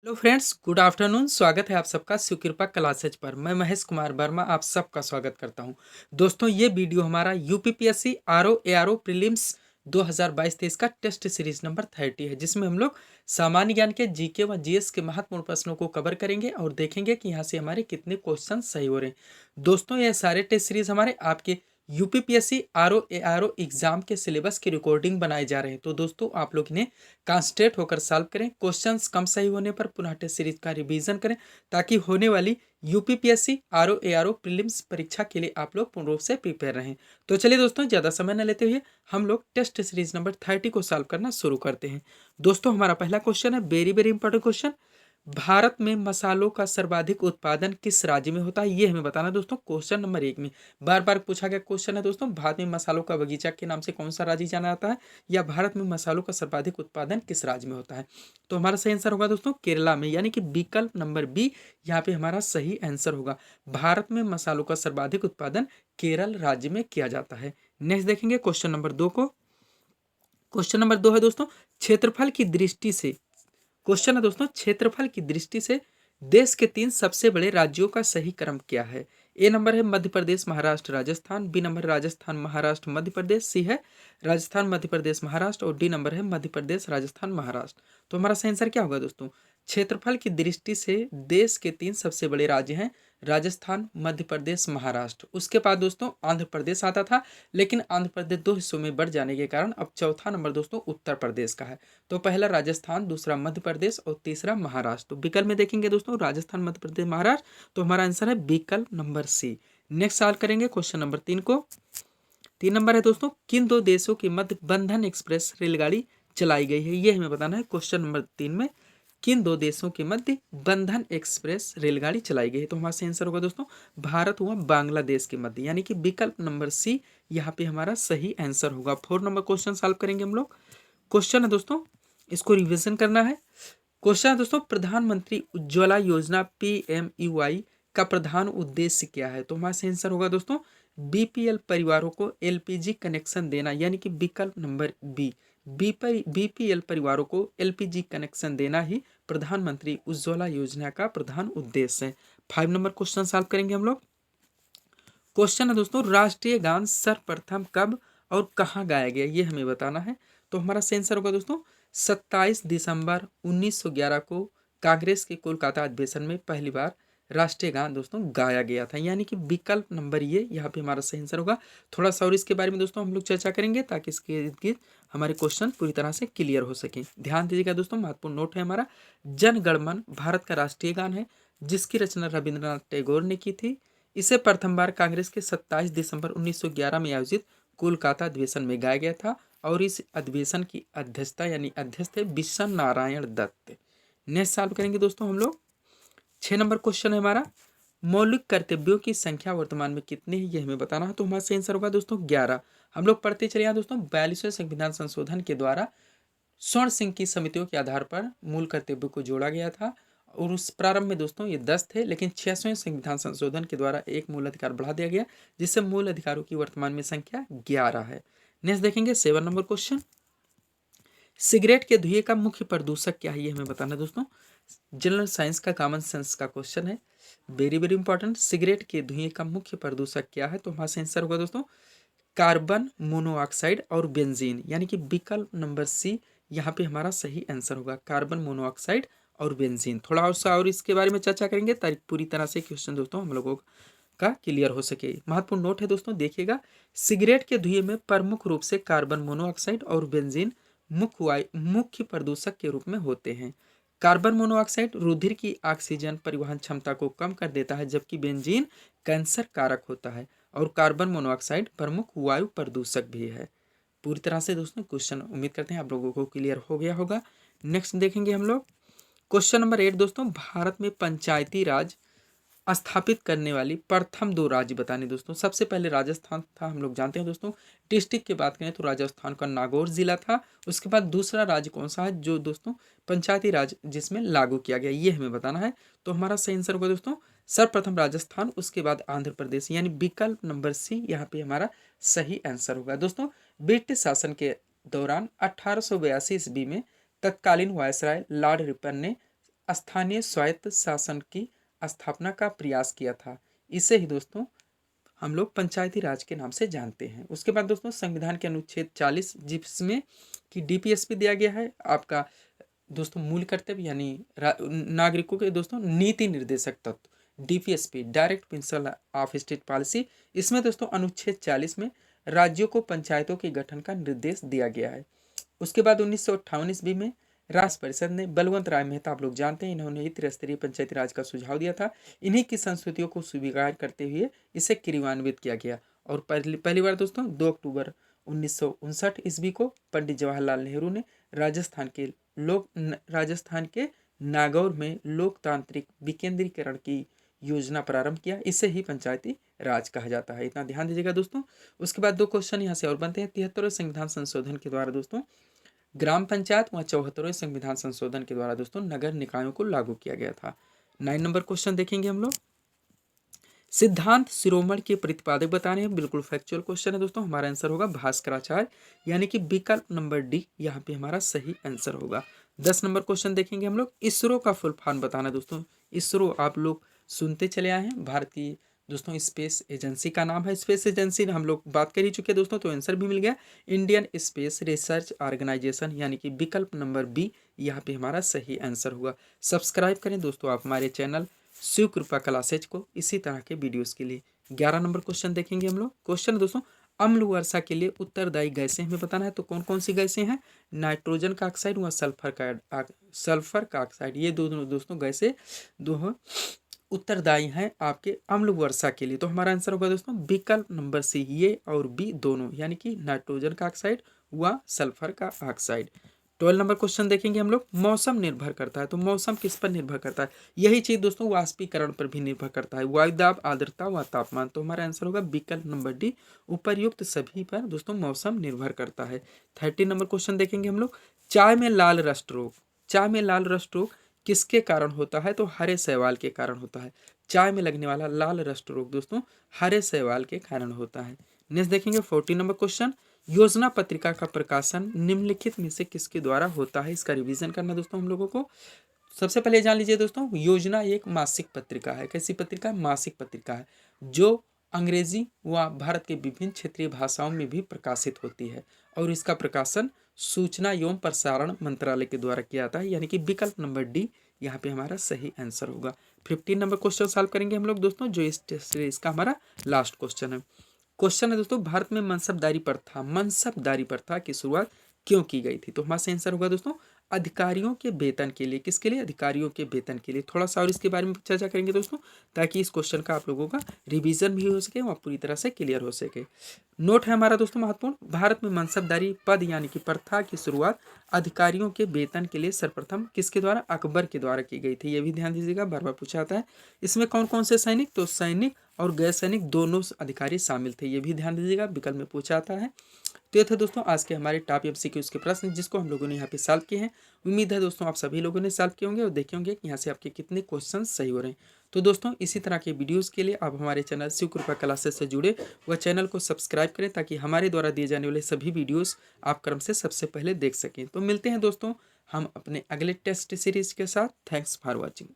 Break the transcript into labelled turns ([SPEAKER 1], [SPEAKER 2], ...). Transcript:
[SPEAKER 1] Hello friends, good afternoon. स्वागत है आप सबका शिवकृपा क्लासेज पर। मैं महेश कुमार वर्मा आप सबका स्वागत करता हूं। दोस्तों, ये वीडियो हमारा यूपीपीएससी आरओ एआरओ प्रीलिम्स 2022-23 का टेस्ट सीरीज नंबर 30 है, जिसमें हम लोग सामान्य ज्ञान के जीके व जीएस के महत्वपूर्ण प्रश्नों को कवर करेंगे और देखेंगे कि यहाँ से हमारे कितने क्वेश्चन सही हो रहे हैं। दोस्तों, ये सारे टेस्ट सीरीज हमारे आपके यूपीपीएससी आरओ एआरओ एग्जाम के सिलेबस की रिकॉर्डिंग बनाए जा रहे हैं। तो दोस्तों, आप लोग इन्हें कॉन्सेंट्रेट होकर सॉल्व करें। क्वेश्चंस कम सही होने पर पुनः टेस्ट सीरीज का रिवीजन करें, ताकि होने वाली यूपीपीएससी आरओ एआरओ प्रीलिम्स परीक्षा के लिए आप लोग पूर्ण रूप से प्रिपेयर रहें। तो चलिए दोस्तों, ज़्यादा समय न लेते हुए हम लोग टेस्ट सीरीज नंबर 30 को सॉल्व करना शुरू करते हैं। दोस्तों, हमारा पहला क्वेश्चन है, very very important question. Bharat में मसालों का सर्वाधिक उत्पादन किस राज्य में होता है, ये हमें बताना। दोस्तों, क्वेश्चन नंबर 1 में बार बार पूछा गया क्वेश्चन है। दोस्तों, भारत में मसालों का बगीचा के नाम से कौन सा राज्य जाना जाता है, या भारत में मसालों का सर्वाधिक उत्पादन किस राज्य में होता है। तो हमारा सही आंसर होगा दोस्तों केरला में, यानी कि विकल्प नंबर बी यहाँ पे हमारा सही आंसर होगा। भारत में मसालों का सर्वाधिक उत्पादन केरल राज्य में किया जाता है। नेक्स्ट देखेंगे क्वेश्चन नंबर 2 को। क्वेश्चन नंबर 2 है दोस्तों, क्षेत्रफल की दृष्टि से क्वेश्चन है दोस्तों, क्षेत्रफल की दृष्टि से देश के 3 सबसे बड़े राज्यों का सही क्रम क्या है। ए नंबर है मध्य प्रदेश महाराष्ट्र राजस्थान, बी नंबर राजस्थान महाराष्ट्र मध्य प्रदेश, सी है राजस्थान मध्य प्रदेश महाराष्ट्र और डी नंबर है मध्य प्रदेश राजस्थान महाराष्ट्र। तो हमारा सही आंसर क्या होगा दोस्तों, क्षेत्रफल की दृष्टि से देश के 3 सबसे बड़े राज्य हैं राजस्थान मध्य प्रदेश महाराष्ट्र। उसके बाद दोस्तों आंध्र प्रदेश आता था, लेकिन आंध्र प्रदेश 2 हिस्सों में बढ़ जाने के कारण अब चौथा नंबर दोस्तों उत्तर प्रदेश का है। तो पहला राजस्थान, दूसरा मध्य प्रदेश और तीसरा महाराष्ट्र। तो विकल्प में देखेंगे दोस्तों राजस्थान मध्य प्रदेश महाराष्ट्र, तो हमारा आंसर है विकल्प नंबर सी। नेक्स्ट सवाल करेंगे क्वेश्चन नंबर 3 को। 3 नंबर है दोस्तों, किन 2 देशों के मध्य बंधन एक्सप्रेस रेलगाड़ी चलाई गई है, ये हमें बताना है। क्वेश्चन नंबर 3 में किन 2 देशों के मध्य बंधन एक्सप्रेस रेलगाड़ी चलाई गई है। तो हमारा सही आंसर होगा दोस्तों भारत व बांग्लादेश के मध्य, यानी कि विकल्प नंबर सी यहाँ पे हमारा सही आंसर होगा। 4 नंबर क्वेश्चन सॉल्व करेंगे हम लोग। क्वेश्चन है दोस्तों, इसको रिवीजन करना है। क्वेश्चन है दोस्तों, प्रधानमंत्री उज्ज्वला योजना PMUY का प्रधान उद्देश्य क्या है। तो हमारा सही आंसर होगा दोस्तों बीपीएल परिवारों को एलपीजी कनेक्शन देना, यानी कि विकल्प नंबर बी। बीपीएल परिवारों को एलपीजी कनेक्शन देना ही प्रधानमंत्री उज्ज्वला योजना का प्रधान उद्देश्य है। 5 नंबर क्वेश्चन सॉल्व करेंगे हम लोग। क्वेश्चन है दोस्तों, राष्ट्रीय गान सर्वप्रथम कब और कहाँ गाया गया, ये हमें बताना है। तो हमारा सही आंसर होगा दोस्तों 27 दिसंबर 1911 को कांग्रेस के कोलकाता अधिवेशन में पहली बार राष्ट्रीय गान दोस्तों गाया गया था, यानी कि विकल्प नंबर ये यहाँ पे हमारा सही आंसर होगा। थोड़ा सा और इसके बारे में दोस्तों हम लोग चर्चा करेंगे, ताकि इसके इर्द गिर्द हमारे क्वेश्चन पूरी तरह से क्लियर हो सके। ध्यान दीजिएगा दोस्तों, महत्वपूर्ण नोट है हमारा। जन गण मन भारत का राष्ट्रीय गान है, जिसकी रचना रविंद्रनाथ टैगोर ने की थी। इसे प्रथम बार कांग्रेस के 27 दिसंबर 1911 में आयोजित कोलकाता अधिवेशन में गाया गया था, और इस अधिवेशन की अध्यक्षता यानी अध्यक्ष थे बिशन नारायण दत्त। नेक्स्ट सॉल्व करेंगे दोस्तों हम लोग। 6 नंबर क्वेश्चन है हमारा, मौलिक कर्तव्यों की संख्या वर्तमान में कितनी है, ये हमें बताना है। तो हमारा सही आंसर होगा दोस्तों 11। हम लोग पढ़ते चले यहाँ दोस्तों, 42वें संविधान संशोधन के द्वारा स्वर्ण सिंह की समितियों के आधार पर मूल कर्तव्यों को जोड़ा गया था, और उस प्रारंभ में दोस्तों ये 10 थे, लेकिन 66वें संविधान संशोधन के द्वारा एक मूल अधिकार बढ़ा दिया गया, जिससे मूल अधिकारों की वर्तमान में संख्या 11 है। नेक्स्ट देखेंगे 7 नंबर क्वेश्चन, सिगरेट के धुएं का मुख्य प्रदूषक क्या है, ये हमें बताना है दोस्तों। जनरल साइंस का कॉमन सेंस का क्वेश्चन है, वेरी वेरी इंपॉर्टेंट। सिगरेट के धुएं का मुख्य प्रदूषक क्या है, तो हमारा आंसर होगा दोस्तों कार्बन मोनोऑक्साइड और बेंजीन, यानी कि विकल्प नंबर सी यहाँ पे हमारा सही आंसर होगा, कार्बन मोनोऑक्साइड और बेंजीन। थोड़ा और सा और इसके बारे में चर्चा करेंगे, ताकि पूरी तरह से क्वेश्चन दोस्तों हम लोगों का क्लियर हो सके। महत्वपूर्ण नोट है दोस्तों, देखिएगा। सिगरेट के धुएं में प्रमुख रूप से कार्बन मोनोऑक्साइड और बेंजीन मुख्य प्रदूषक के रूप में होते हैं। कार्बन मोनोऑक्साइड रुधिर की ऑक्सीजन परिवहन क्षमता को कम कर देता है, जबकि बेंजीन कैंसर कारक होता है, और कार्बन मोनोऑक्साइड प्रमुख वायु प्रदूषक भी है। पूरी तरह से दोस्तों क्वेश्चन उम्मीद करते हैं आप लोगों को क्लियर हो गया होगा। नेक्स्ट देखेंगे हम लोग क्वेश्चन नंबर 8 दोस्तों, भारत में पंचायती राज स्थापित करने वाली प्रथम 2 राज्य बताने दोस्तों। सबसे पहले राजस्थान था, हम लोग जानते हैं दोस्तों। डिस्ट्रिक्ट की बात करें तो राजस्थान का नागौर जिला था। उसके बाद दूसरा राज्य कौन सा है जो दोस्तों पंचायती राज जिसमें लागू किया गया, ये हमें बताना है। तो हमारा सही आंसर होगा दोस्तों सर्वप्रथम राजस्थान, उसके बाद आंध्र प्रदेश, यानी विकल्प नंबर सी यहाँ पे हमारा सही आंसर होगा। दोस्तों, ब्रिटिश शासन के दौरान 1882 ईस्वी में तत्कालीन वायसराय लॉर्ड रिपन ने स्थानीय स्वायत्त शासन की स्थापना का प्रयास किया था। इसे ही दोस्तों हम लोग पंचायती राज के नाम से जानते हैं। उसके बाद दोस्तों संविधान के अनुच्छेद 40 जिसमें कि डीपीएसपी दिया गया है आपका दोस्तों मूल कर्तव्य यानी नागरिकों के दोस्तों नीति निर्देशक तत्व DPSP direct principle of state policy. इसमें दोस्तों अनुच्छेद 40 में राज्यों को पंचायतों के गठन का निर्देश दिया गया है। उसके बाद 1958 ईस्वी में राष्ट्र परिषद ने बलवंत राय मेहता, आप लोग जानते हैं, इन्होंने ही त्रिस्तरीय पंचायती राज का सुझाव दिया था। इन्हीं की संस्तुतियों को स्वीकार करते हुए इसे क्रियान्वित किया गया। और पहली बार दोस्तों 2 अक्टूबर 1959 ईस्वी को पंडित जवाहरलाल नेहरू ने राजस्थान के नागौर में लोकतांत्रिक विकेंद्रीकरण की योजना प्रारंभ किया। इसे ही पंचायती राज कहा जाता है, इतना ध्यान दीजिएगा दोस्तों। उसके बाद 2 क्वेश्चन यहाँ से और बनते हैं। 73वें संविधान संशोधन के द्वारा दोस्तों ग्राम पंचायत व 74वें संविधान संशोधन के द्वारा दोस्तों नगर निकायों को लागू किया गया था। 9 नंबर क्वेश्चन देखेंगे हम लोग। सिद्धांत शिरोमणि के प्रतिपादक बताने हैं, बिल्कुल फैक्चुअल क्वेश्चन है दोस्तों। हमारा आंसर होगा भास्कराचार्य, यानी कि विकल्प नंबर डी यहाँ पे हमारा सही आंसर होगा। 10 नंबर क्वेश्चन देखेंगे हम लोग। इसरो का फुल फॉर्म बताना दोस्तों। इसरो आप लोग सुनते चले आए हैं, भारतीय दोस्तों स्पेस एजेंसी का नाम है। स्पेस एजेंसी हम लोग बात कर ही चुके हैं दोस्तों, तो आंसर भी मिल गया इंडियन स्पेस रिसर्च ऑर्गेनाइजेशन, यानी कि विकल्प नंबर बी यहाँ पे हमारा सही आंसर होगा। सब्सक्राइब करें दोस्तों आप हमारे चैनल शिव कृपा क्लासेज को इसी तरह के वीडियोस के लिए। 11 नंबर क्वेश्चन देखेंगे हम लोग। क्वेश्चन दोस्तों अम्ल वर्षा के लिए उत्तरदायी गैसें हमें बताना है, तो कौन कौन सी गैसें हैं? नाइट्रोजन का ऑक्साइड व सल्फर का ऑक्साइड, ये दोनों दोस्तों गैसें दोनों उत्तरदायी हैं आपके अम्ल वर्षा के लिए। तो हमारा आंसर होगा दोस्तों विकल्प नंबर सी, ये और बी दोनों, यानी कि नाइट्रोजन का ऑक्साइड व सल्फर का ऑक्साइड। 12 नंबर क्वेश्चन देखेंगे हम लोग। मौसम निर्भर करता है, तो मौसम किस पर निर्भर करता है? यही चीज दोस्तों वाष्पीकरण पर भी निर्भर करता है, वायुदाब, आर्द्रता व तापमान। तो हमारा आंसर होगा विकल्प नंबर डी, उपर्युक्त सभी पर दोस्तों मौसम निर्भर करता है। 13 नंबर क्वेश्चन देखेंगे हम लोग। चाय में लाल रस्ट रोग, चाय में लाल रस्ट रोग किसके कारण होता है? तो हरे शैवाल के कारण होता है। चाय में लगने वाला लाल रस्ट रोग दोस्तों हरे शैवाल के कारण होता है। नेक्स्ट देखेंगे 14 नंबर क्वेश्चन। योजना पत्रिका का प्रकाशन निम्नलिखित में से किसके द्वारा होता है? इसका रिवीजन करना दोस्तों हम लोगों को। सबसे पहले जान लीजिए दोस्तों, योजना एक मासिक पत्रिका है। कैसी पत्रिका? मासिक पत्रिका है, जो अंग्रेजी व भारत के विभिन्न क्षेत्रीय भाषाओं में भी प्रकाशित होती है, और इसका प्रकाशन सूचना एवं प्रसारण मंत्रालय के द्वारा किया जाता है, यानी कि विकल्प नंबर डी यहाँ पे हमारा सही आंसर होगा। 15 नंबर क्वेश्चन सॉल्व करेंगे हम लोग दोस्तों, जो इसका हमारा लास्ट क्वेश्चन है। क्वेश्चन है दोस्तों, भारत में मनसबदारी प्रथा की शुरुआत क्यों की गई थी? तो हमारा आंसर होगा दोस्तों अधिकारियों के वेतन के लिए। किसके लिए? अधिकारियों के वेतन के लिए। थोड़ा सा और इसके बारे में चर्चा करेंगे दोस्तों, ताकि इस क्वेश्चन का आप लोगों का रिवीजन भी हो सके और पूरी तरह से क्लियर हो सके। नोट है हमारा दोस्तों महत्वपूर्ण, भारत में मनसबदारी पद यानी कि प्रथा की शुरुआत अधिकारियों के वेतन के लिए सर्वप्रथम किसके द्वारा? अकबर के द्वारा की गई थी। ये भी ध्यान दीजिएगा, बार बार पूछा जाता है। इसमें कौन कौन से सैनिक? तो सैनिक और गैर सैनिक दोनों अधिकारी शामिल थे, ये भी ध्यान दीजिएगा, विकल्प में पूछा जाता है। तो ये थे दोस्तों आज के हमारे टॉप एमसीक्यूज के प्रश्न, जिसको हम लोगों ने यहाँ पे सॉल्व किए हैं। उम्मीद है दोस्तों आप सभी लोगों ने सॉल्व किए होंगे और देखे होंगे कि यहाँ से आपके कितने क्वेश्चन सही हो रहे हैं। तो दोस्तों इसी तरह के वीडियोस के लिए आप हमारे चैनल शिव कृपा क्लासेस से जुड़े व चैनल को सब्सक्राइब करें, ताकि हमारे द्वारा दिए जाने वाले सभी वीडियोस आप क्रम से सबसे पहले देख सकें। तो मिलते हैं दोस्तों हम अपने अगले टेस्ट सीरीज के साथ। Thanks for watching.